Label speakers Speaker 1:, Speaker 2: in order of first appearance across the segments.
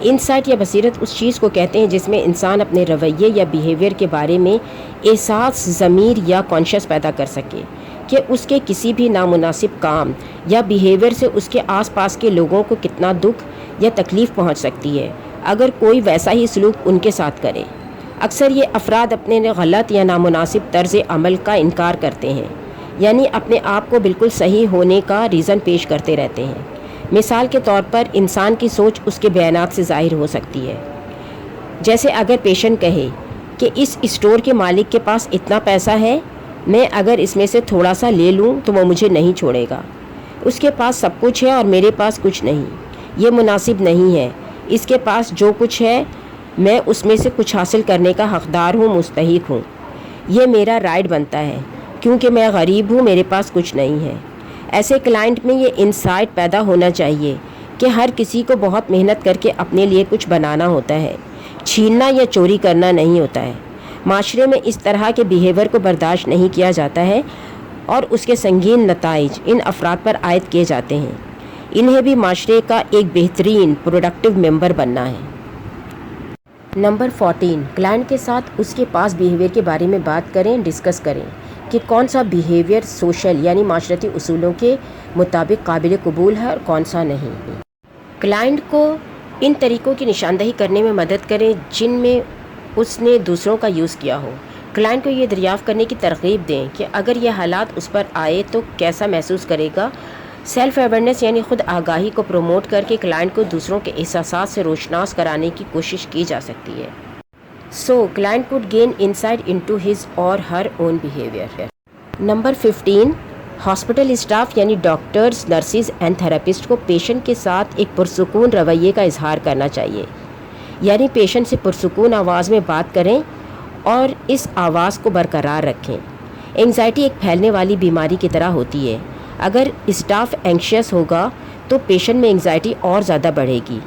Speaker 1: Insight یا بصیرت اس چیز کو کہتے ہیں جس میں انسان اپنے رویے یا بیہیویئر کے بارے میں احساس، ضمیر یا کانشیس پیدا کر سکے کہ اس کے کسی بھی نامناسب کام یا بیہیویئر سے اس کے آس پاس کے لوگوں کو کتنا دکھ یا تکلیف پہنچ سکتی ہے اگر کوئی ویسا ہی سلوک ان کے ساتھ کرے۔ اکثر یہ افراد اپنے غلط یا نامناسب طرز عمل کا انکار کرتے ہیں، یعنی اپنے آپ کو بالکل صحیح ہونے کا ریزن پیش کرتے رہتے ہیں۔ مثال کے طور پر انسان کی سوچ اس کے بیانات سے ظاہر ہو سکتی ہے، جیسے اگر پیشنٹ کہے کہ اس اسٹور کے مالک کے پاس اتنا پیسہ ہے، میں اگر اس میں سے تھوڑا سا لے لوں تو وہ مجھے نہیں چھوڑے گا، اس کے پاس سب کچھ ہے اور میرے پاس کچھ نہیں، یہ مناسب نہیں ہے، اس کے پاس جو کچھ ہے میں اس میں سے کچھ حاصل کرنے کا حقدار ہوں، مستحق ہوں، یہ میرا رائٹ بنتا ہے کیونکہ میں غریب ہوں، میرے پاس کچھ نہیں ہے۔ ایسے کلائنٹ میں یہ انسائٹ پیدا ہونا چاہیے کہ ہر کسی کو بہت محنت کر کے اپنے لیے کچھ بنانا ہوتا ہے، چھیننا یا چوری کرنا نہیں ہوتا ہے۔ معاشرے میں اس طرح کے بیہیویئر کو برداشت نہیں کیا جاتا ہے اور اس کے سنگین نتائج ان افراد پر عائد کیے جاتے ہیں۔ انہیں بھی معاشرے کا ایک بہترین پروڈکٹیو ممبر بننا ہے۔ نمبر 14، کلائنٹ کے ساتھ اس کے پاس بیہیویئر کے بارے میں بات کریں، ڈسکس کریں کہ کون سا بیہیویئر سوشل یعنی معاشرتی اصولوں کے مطابق قابل قبول ہے اور کون سا نہیں۔ کلائنٹ کو ان طریقوں کی نشاندہی کرنے میں مدد کریں جن میں اس نے دوسروں کا یوز کیا ہو۔ کلائنٹ کو یہ دریافت کرنے کی ترغیب دیں کہ اگر یہ حالات اس پر آئے تو کیسا محسوس کرے گا۔ سیلف اویئرنیس یعنی خود آگاہی کو پروموٹ کر کے کلائنٹ کو دوسروں کے احساسات سے روشناس کرانے کی کوشش کی جا سکتی ہے۔ client could gain insight into his or her own behavior۔ Number 15، hospital staff یعنی ڈاکٹرز، نرسز اینڈ تھراپسٹ کو پیشنٹ کے ساتھ ایک پرسکون رویے کا اظہار کرنا چاہیے، یعنی پیشنٹ سے پرسکون آواز میں بات کریں اور اس آواز کو برقرار رکھیں۔ اینگزائٹی ایک پھیلنے والی بیماری کی طرح ہوتی ہے، اگر اسٹاف اینکشیس ہوگا تو پیشنٹ میں اینگزائٹی اور زیادہ بڑھے گی،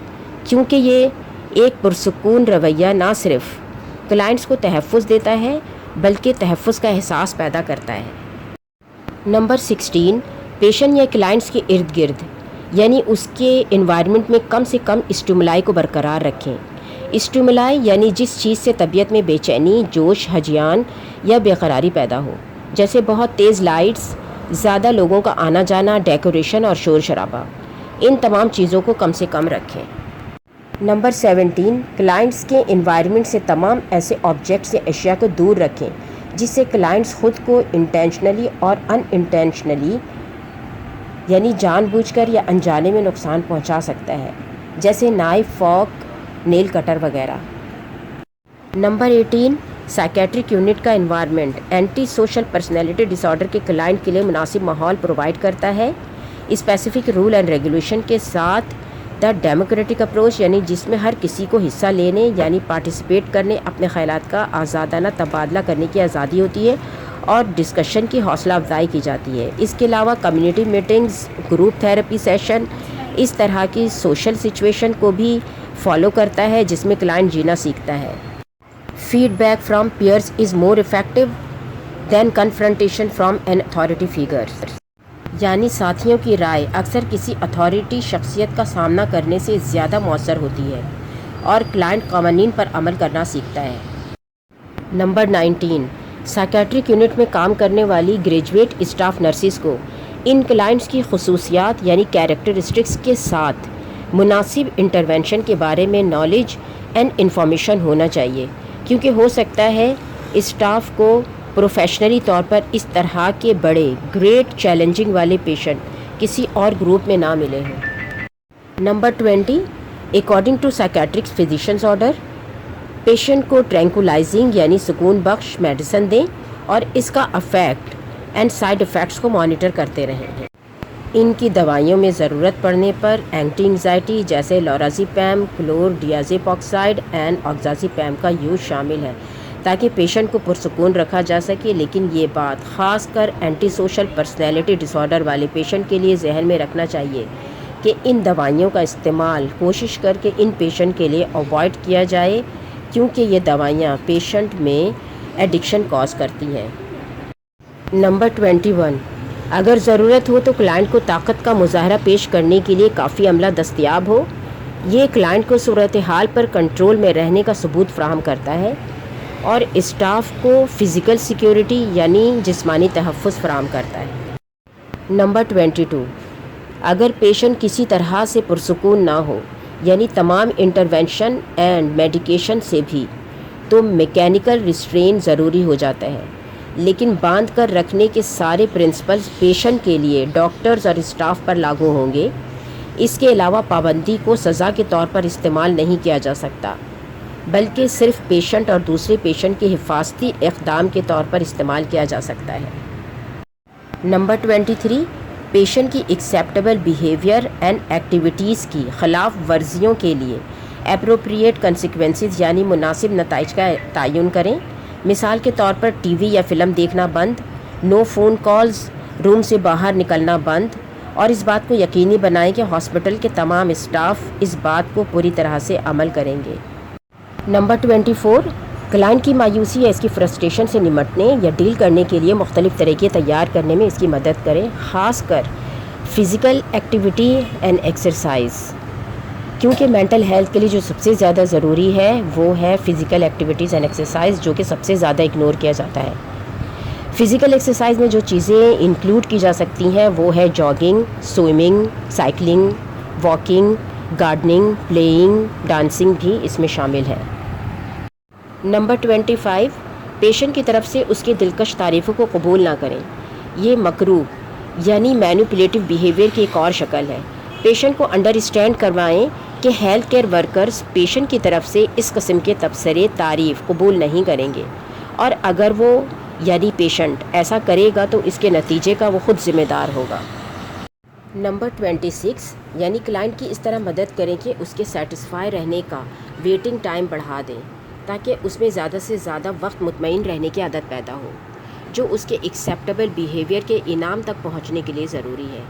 Speaker 1: کیونکہ یہ ایک پرسکون رویہ نہ صرف کلائنٹس کو تحفظ دیتا ہے بلکہ تحفظ کا احساس پیدا کرتا ہے۔ نمبر 16، پیشنٹ یا کلائنٹس کے ارد گرد یعنی اس کے انوائرمنٹ میں کم سے کم اسٹیمولائی کو برقرار رکھیں۔ اسٹیمولائی یعنی جس چیز سے طبیعت میں بے چینی، جوش، ہجیان یا بےقراری پیدا ہو، جیسے بہت تیز لائٹس، زیادہ لوگوں کا آنا جانا، ڈیکوریشن اور شور شرابہ۔ ان تمام چیزوں کو کم سے کم رکھیں۔ نمبر 17، کلائنٹس کے انوائرمنٹ سے تمام ایسے آبجیکٹس یا اشیاء کو دور رکھیں جس سے کلائنٹس خود کو انٹینشنلی اور ان انٹینشنلی یعنی جان بوجھ کر یا انجانے میں نقصان پہنچا سکتا ہے، جیسے نائف، فورک، نیل کٹر وغیرہ۔ نمبر 18، سائکیٹرک یونٹ کا انوائرمنٹ اینٹی سوشل پرسنالٹی ڈس آرڈر کے کلائنٹ کے لیے مناسب ماحول پرووائڈ کرتا ہے، اسپیسیفک رول اینڈ ریگولیشن کے ساتھ۔ دا ڈیموکریٹک اپروچ یعنی جس میں ہر کسی کو حصہ لینے یعنی پارٹیسپیٹ کرنے، اپنے خیالات کا آزادانہ تبادلہ کرنے کی آزادی ہوتی ہے اور ڈسکشن کی حوصلہ افزائی کی جاتی ہے۔ اس کے علاوہ community meetings, group therapy session اس طرح کی سوشل سچویشن کو بھی فالو کرتا ہے جس میں کلائنٹ جینا سیکھتا ہے۔ Feedback from peers is more effective than confrontation from an authority figure, یعنی ساتھیوں کی رائے اکثر کسی اتھارٹی شخصیت کا سامنا کرنے سے زیادہ مؤثر ہوتی ہے اور کلائنٹ قوانین پر عمل کرنا سیکھتا ہے۔ نمبر 19، سائکیٹرک یونٹ میں کام کرنے والی گریجویٹ اسٹاف نرسز کو ان کلائنٹس کی خصوصیات یعنی کیریکٹرسٹکس کے ساتھ مناسب انٹرونشن کے بارے میں نالج اینڈ انفارمیشن ہونا چاہیے، کیونکہ ہو سکتا ہے اسٹاف کو پروفیشنلی طور پر اس طرح کے بڑے گریٹ چیلنجنگ والے پیشنٹ کسی اور گروپ میں نہ ملے ہوں۔ Number 20، according to psychiatric physicians order, patient کو ٹرینکولائزنگ یعنی سکون بخش میڈیسن دیں اور اس کا افیکٹ اینڈ سائیڈ افیکٹس کو مانیٹر کرتے رہیں۔ ان کی دوائیوں میں ضرورت پڑنے پر اینٹی انگزائٹی جیسے لورازیپیم، کلور ڈیازیپ آکسائڈ اینڈ آکزازیپیم کا یوز شامل ہے تاکہ پیشنٹ کو پرسکون رکھا جا سکے، لیکن یہ بات خاص کر اینٹی سوشل پرسنالٹی ڈس آرڈر والے پیشنٹ کے لیے ذہن میں رکھنا چاہیے کہ ان دوائیوں کا استعمال کوشش کر کے ان پیشنٹ کے لیے اوائڈ کیا جائے، کیونکہ یہ دوائیاں پیشنٹ میں ایڈکشن کاز کرتی ہیں۔ نمبر 21، اگر ضرورت ہو تو کلائنٹ کو طاقت کا مظاہرہ پیش کرنے کے لیے کافی عملہ دستیاب ہو یہ کلائنٹ کو صورتحال پر کنٹرول میں رہنے کا ثبوت فراہم کرتا ہے اور اسٹاف کو فزیکل سیکیورٹی یعنی جسمانی تحفظ فراہم کرتا ہے۔ نمبر 22، اگر پیشنٹ کسی طرح سے پرسکون نہ ہو یعنی تمام انٹرونشن اینڈ میڈیکیشن سے بھی، تو میکینیکل ریسٹرین ضروری ہو جاتا ہے، لیکن باندھ کر رکھنے کے سارے پرنسپلز پیشنٹ کے لیے ڈاکٹرز اور اسٹاف پر لاگو ہوں گے۔ اس کے علاوہ پابندی کو سزا کے طور پر استعمال نہیں کیا جا سکتا، بلکہ صرف پیشنٹ اور دوسرے پیشنٹ کے حفاظتی اقدام کے طور پر استعمال کیا جا سکتا ہے۔ نمبر 23، پیشنٹ کی ایکسیپٹیبل بیہیویئر اینڈ ایکٹیویٹیز کی خلاف ورزیوں کے لیے اپروپریٹ کنسیکوینسز یعنی مناسب نتائج کا تعین کریں۔ مثال کے طور پر ٹی وی یا فلم دیکھنا بند، نو فون کالز، روم سے باہر نکلنا بند، اور اس بات کو یقینی بنائیں کہ ہاسپٹل کے تمام اسٹاف اس بات کو پوری طرح سے عمل کریں گے۔ نمبر 24، کلائنٹ کی مایوسی یا اس کی فرسٹریشن سے نمٹنے یا ڈیل کرنے کے لیے مختلف طریقے تیار کرنے میں اس کی مدد کریں، خاص کر فزیکل ایکٹیویٹی اینڈ ایکسرسائز، کیونکہ مینٹل ہیلتھ کے لیے جو سب سے زیادہ ضروری ہے وہ ہے فزیکل ایکٹیویٹیز اینڈ ایکسرسائز، جو کہ سب سے زیادہ اگنور کیا جاتا ہے۔ فزیکل ایکسرسائز میں جو چیزیں انکلوڈ کی جا سکتی ہیں وہ ہے jogging, swimming, cycling, walking, gardening, playing, dancing بھی اس میں شامل ہے۔ نمبر 25، پیشنٹ کی طرف سے اس کی دلکش تعریفوں کو قبول نہ کریں۔ یہ مکروہ یعنی مینیپولیٹو بیہیویئر کی ایک اور شکل ہے۔ پیشنٹ کو انڈرسٹینڈ کروائیں کہ ہیلتھ کیئر ورکرز پیشنٹ کی طرف سے اس قسم کے تبصرے تعریف قبول نہیں کریں گے، اور اگر وہ یعنی پیشنٹ ایسا کرے گا تو اس کے نتیجے کا وہ خود ذمہ دار ہوگا۔ نمبر 26، یعنی کلائنٹ کی اس طرح مدد کریں کہ اس کے سیٹسفائی رہنے کا ویٹنگ ٹائم بڑھا دیں، تاکہ اس میں زیادہ سے زیادہ وقت مطمئن رہنے کی عادت پیدا ہو، جو اس کے ایکسیپٹیبل بیہیویئر کے انعام تک پہنچنے کے لیے ضروری ہے۔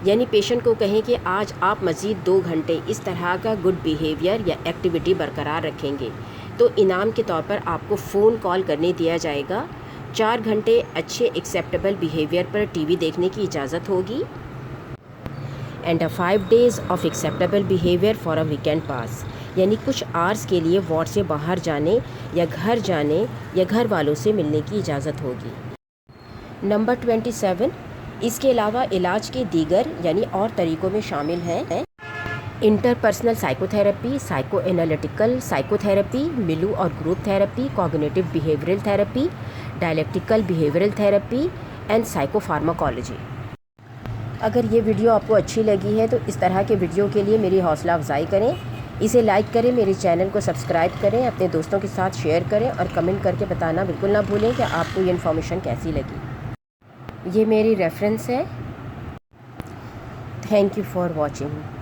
Speaker 1: یعنی پیشنٹ کو کہیں کہ آج آپ مزید 2 گھنٹے اس طرح کا گڈ بیہیویئر یا ایکٹیویٹی برقرار رکھیں گے تو انعام کے طور پر آپ کو فون کال کرنے دیا جائے گا، 4 گھنٹے اچھے ایکسیپٹیبل بیہیویئر پر ٹی وی دیکھنے کی اجازت ہوگی، and 5 days of acceptable behaviour for a weekend pass, یعنی کچھ آورس کے لیے وارڈ سے باہر جانے یا گھر والوں سے ملنے کی اجازت ہوگی۔ نمبر 27، اس کے علاوہ علاج کے دیگر یعنی اور طریقوں میں شامل ہیں interpersonal psycho therapy, psycho analytical psycho therapy, ملو اور group therapy, cognitive behavioural therapy, dialectical behavioural therapy and psycho pharmacology. اگر یہ ویڈیو آپ کو اچھی لگی ہے تو اس طرح کے ویڈیو کے لیے میری حوصلہ افزائی کریں، اسے لائک کریں، میرے چینل کو سبسکرائب کریں، اپنے دوستوں کے ساتھ شیئر کریں اور کمنٹ کر کے بتانا بالکل نہ بھولیں کہ آپ کو یہ انفارمیشن کیسی لگی۔ یہ میری ریفرنس ہے۔ Thank you for watching.